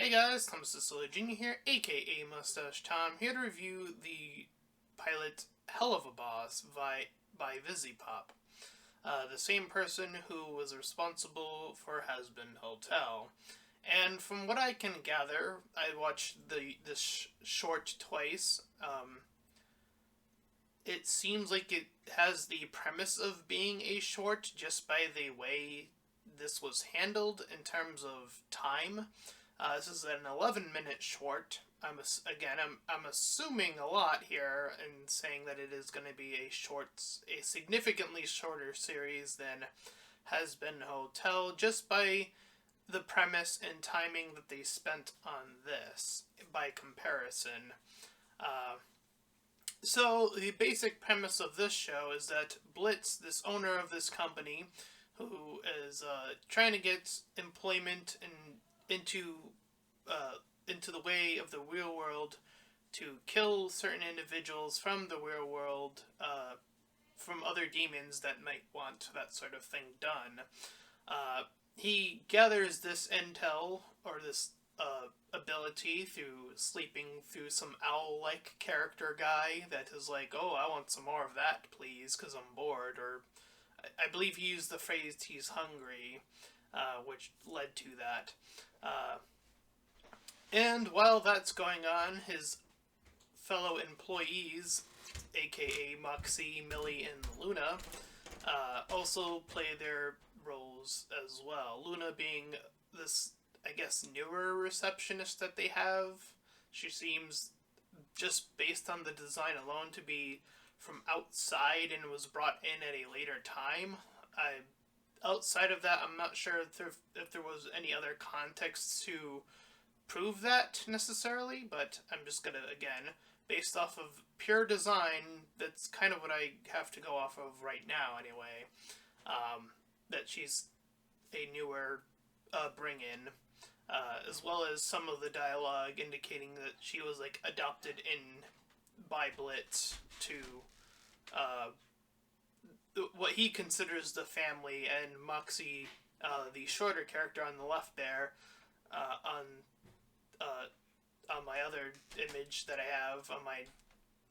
Hey guys, Thomas Sicily Jr. here, aka Mustached Tom, here to review the pilot Helluva by Vivziepop, the same person who was responsible for Has Been Hotel. And from what I can gather, I watched this short twice. It seems like it has the premise of being a short just by the way this was handled in terms of time. This is an 11-minute short. I'm assuming a lot here in saying that it is going to be a significantly shorter series than Has Been Hotel, just by the premise and timing that they spent on this by comparison. Uh, so the basic premise of this show is that Blitz, this owner of this company, who is trying to get employment into the way of the real world to kill certain individuals from the real world, from other demons that might want that sort of thing done. He gathers this intel, or this ability, through sleeping through some owl-like character guy that is like, oh, I want some more of that, please, because I'm bored, or I believe he used the phrase, he's hungry, which led to that. And while that's going on, his fellow employees, aka Moxie, Millie, and Luna, also play their roles as well. Luna being this, I guess, newer receptionist that they have. She seems, just based on the design alone, to be from outside and was brought in at a later time. Outside of that, I'm not sure if there was any other context to prove that necessarily, but I'm just gonna, again, based off of pure design, that's kind of what I have to go off of right now anyway. That she's a newer bring-in, as well as some of the dialogue indicating that she was like adopted in by Blitz to what he considers the family, and Moxie, the shorter character on the left there, on my other image that I have on my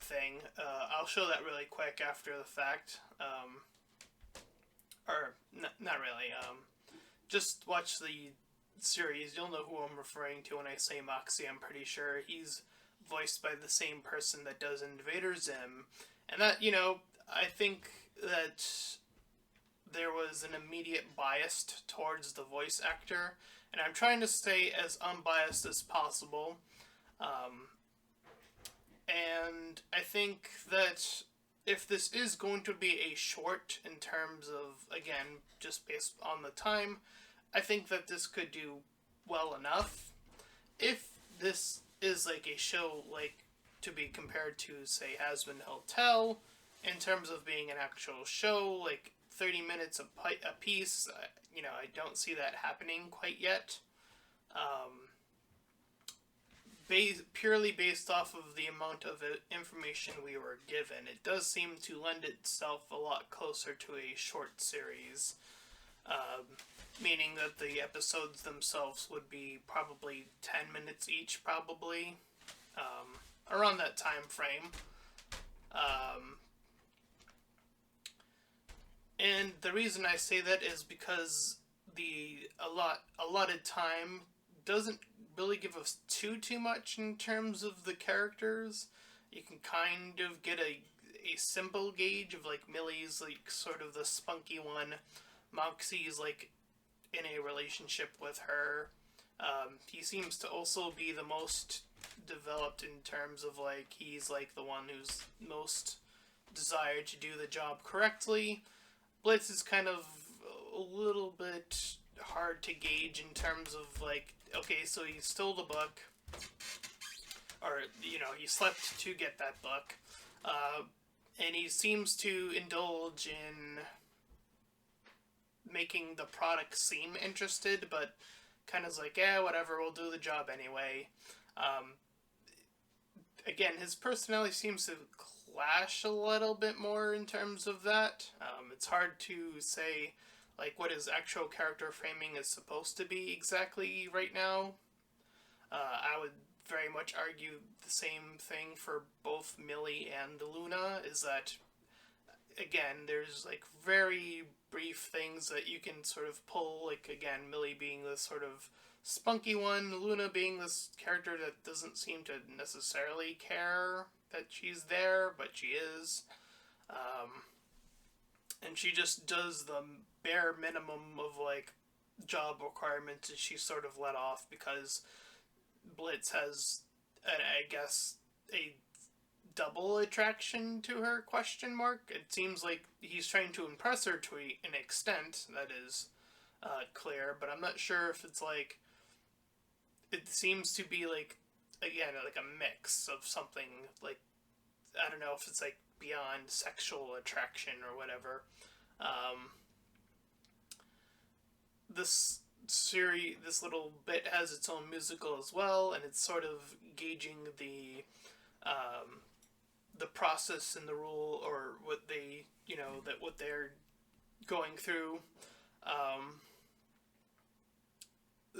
thing. I'll show that really quick after the fact. Not really. Just watch the series. You'll know who I'm referring to when I say Moxie. I'm pretty sure he's voiced by the same person that does Invader Zim. And that, I think that there was an immediate bias towards the voice actor, and I'm trying to stay as unbiased as possible. And I think that if this is going to be a short in terms of, again, just based on the time, I think that this could do well enough. If this is like a show like to be compared to, say, Has Been Hotel, in terms of being an actual show, like 30 minutes a piece, I don't see that happening quite yet. Purely based off of the amount of information we were given, it does seem to lend itself a lot closer to a short series, meaning that the episodes themselves would be probably 10 minutes each, probably, around that time frame. And the reason I say that is because the allotted time doesn't really give us too much in terms of the characters. You can kind of get a simple gauge of, like, Millie's like sort of the spunky one. Moxie's like in a relationship with her. He seems to also be the most developed in terms of, like, he's like the one who's most desired to do the job correctly. Blitz is kind of a little bit hard to gauge in terms of, like, okay, so he stole the book, or, he slept to get that book, and he seems to indulge in making the product seem interested, but kind of like, whatever, we'll do the job anyway. Again, his personality seems to clash a little bit more in terms of that. It's hard to say, like, what his actual character framing is supposed to be exactly right now. I would very much argue the same thing for both Millie and Luna, is that, again, there's like very brief things that you can sort of pull, like, again, Millie being this sort of spunky one, Luna being this character that doesn't seem to necessarily care that she's there, but she is. Um, and she just does the bare minimum of like job requirements, and she's sort of let off because Blitz has, I guess, a double attraction to her, question mark. It seems like he's trying to impress her to an extent that is clear, but I'm not sure if it's like, it seems to be like, again, like a mix of something, like, I don't know if it's like beyond sexual attraction or whatever. um, this little bit has its own musical as well, and it's sort of gauging um, the process and the rule, or what they, that what they're going through. Um,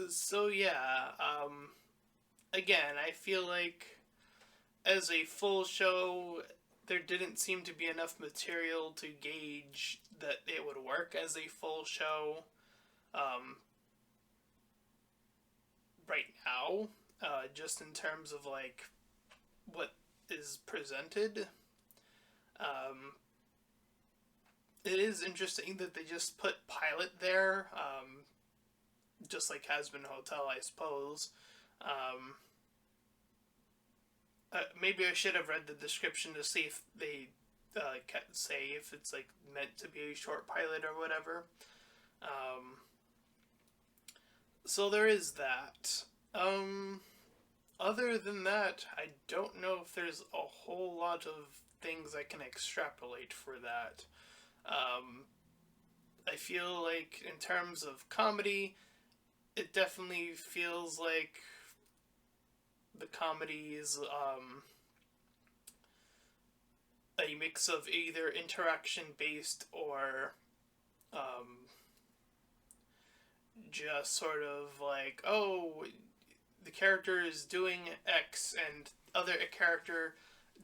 so yeah, again, I feel like as a full show, there didn't seem to be enough material to gauge that it would work as a full show. Um, right now, just in terms of like what is presented. Um, it is interesting that they just put pilot there, just like Has Been Hotel, I suppose. Um, Maybe I should have read the description to see if they say if it's like meant to be a short pilot or whatever. Um, so there is that. Other than that, I don't know if there's a whole lot of things I can extrapolate for that. Um, I feel like in terms of comedy, it definitely feels like the comedy is a mix of either interaction based or um, just sort of like, oh, the character is doing X and other character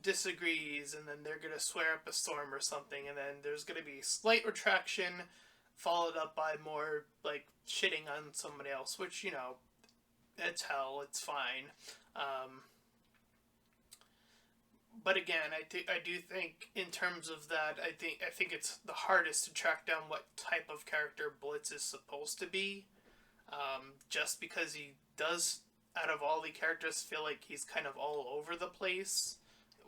disagrees, and then they're gonna swear up a storm or something, and then there's gonna be slight retraction followed up by more like shitting on somebody else, which, it's hell, it's fine. Um, but again, I do think in terms of that, I think it's the hardest to track down what type of character Blitz is supposed to be, just because he does, out of all the characters, feel like he's kind of all over the place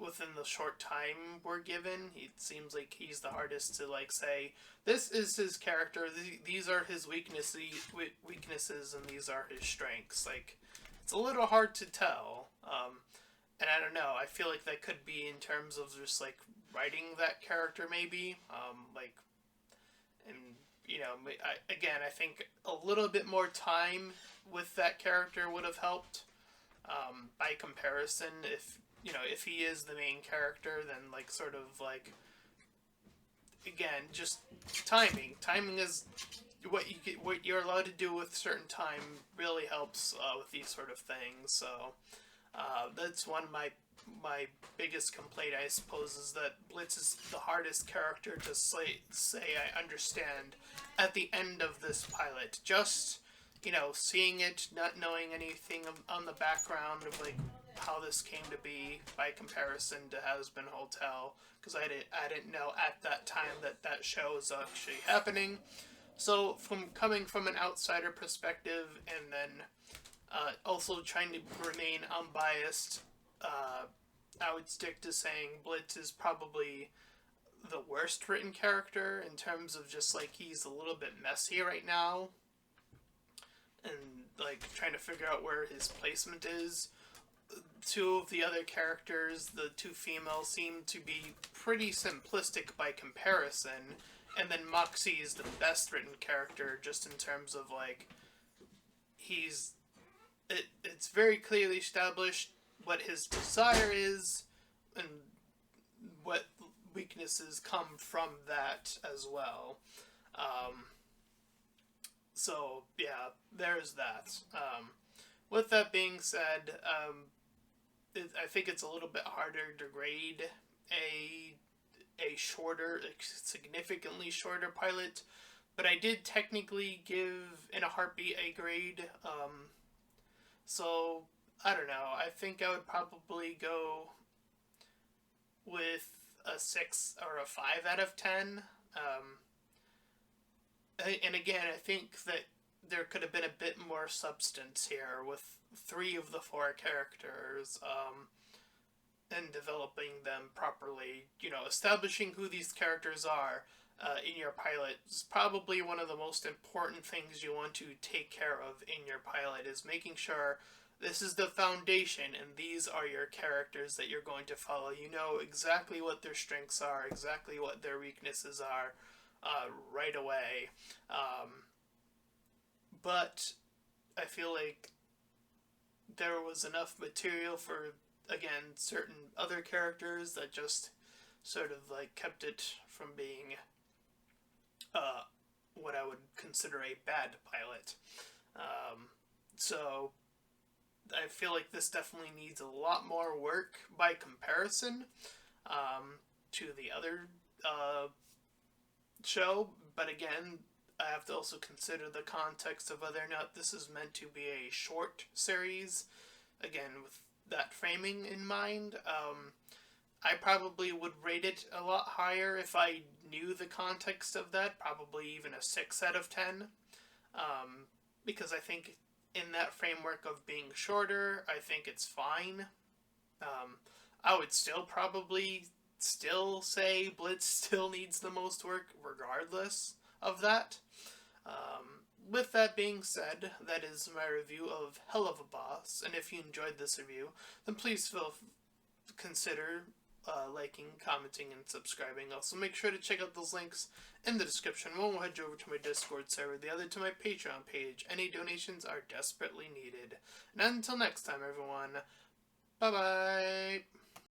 within the short time we're given. It seems like he's the hardest to like say this is his character. These are his weaknesses, and these are his strengths. Like, it's a little hard to tell. And I don't know. I feel like that could be in terms of just like writing that character, maybe. And I think a little bit more time with that character would have helped. By comparison, if he is the main character, then like sort of like, again, just timing. Timing is what you're allowed to do with certain time really helps with these sort of things. So that's one of my biggest complaint, I suppose, is that Blitz is the hardest character to say I understand at the end of this pilot. Just, seeing it, not knowing anything on the background of like how this came to be by comparison to Has Been Hotel, because I didn't know at that time that show was actually happening. So from coming from an outsider perspective, and then also trying to remain unbiased, I would stick to saying Blitz is probably the worst written character in terms of just like he's a little bit messy right now, and like trying to figure out where his placement is. Two of the other characters, the two females, seem to be pretty simplistic by comparison, and then Moxie is the best written character just in terms of like it's very clearly established what his desire is and what weaknesses come from that as well. So yeah, there's that. With that being said, I think it's a little bit harder to grade a significantly shorter pilot, but I did technically give In a Heartbeat a grade. So I don't know. I think I would probably go with a 6 or a 5 out of 10. And again, I think that there could have been a bit more substance here with 3 of the 4 characters, and developing them properly. Establishing who these characters are in your pilot is probably one of the most important things you want to take care of in your pilot, is making sure this is the foundation and these are your characters that you're going to follow. You know exactly what their strengths are, exactly what their weaknesses are right away. But I feel like there was enough material for, again, certain other characters that just sort of like kept it from being what I would consider a bad pilot. So I feel like this definitely needs a lot more work by comparison to the other show. But again, I have to also consider the context of whether or not this is meant to be a short series. Again, with that framing in mind, I probably would rate it a lot higher if I knew the context of that. Probably even a 6 out of 10. Because I think in that framework of being shorter, I think it's fine. I would still probably say Blitz still needs the most work regardless of that. With that being said, that is my review of Helluva Boss, and if you enjoyed this review, then please consider liking, commenting, and subscribing. Also, make sure to check out those links in the description. One will head you over to my Discord server, the other to my Patreon page. Any donations are desperately needed. And until next time, everyone, bye-bye!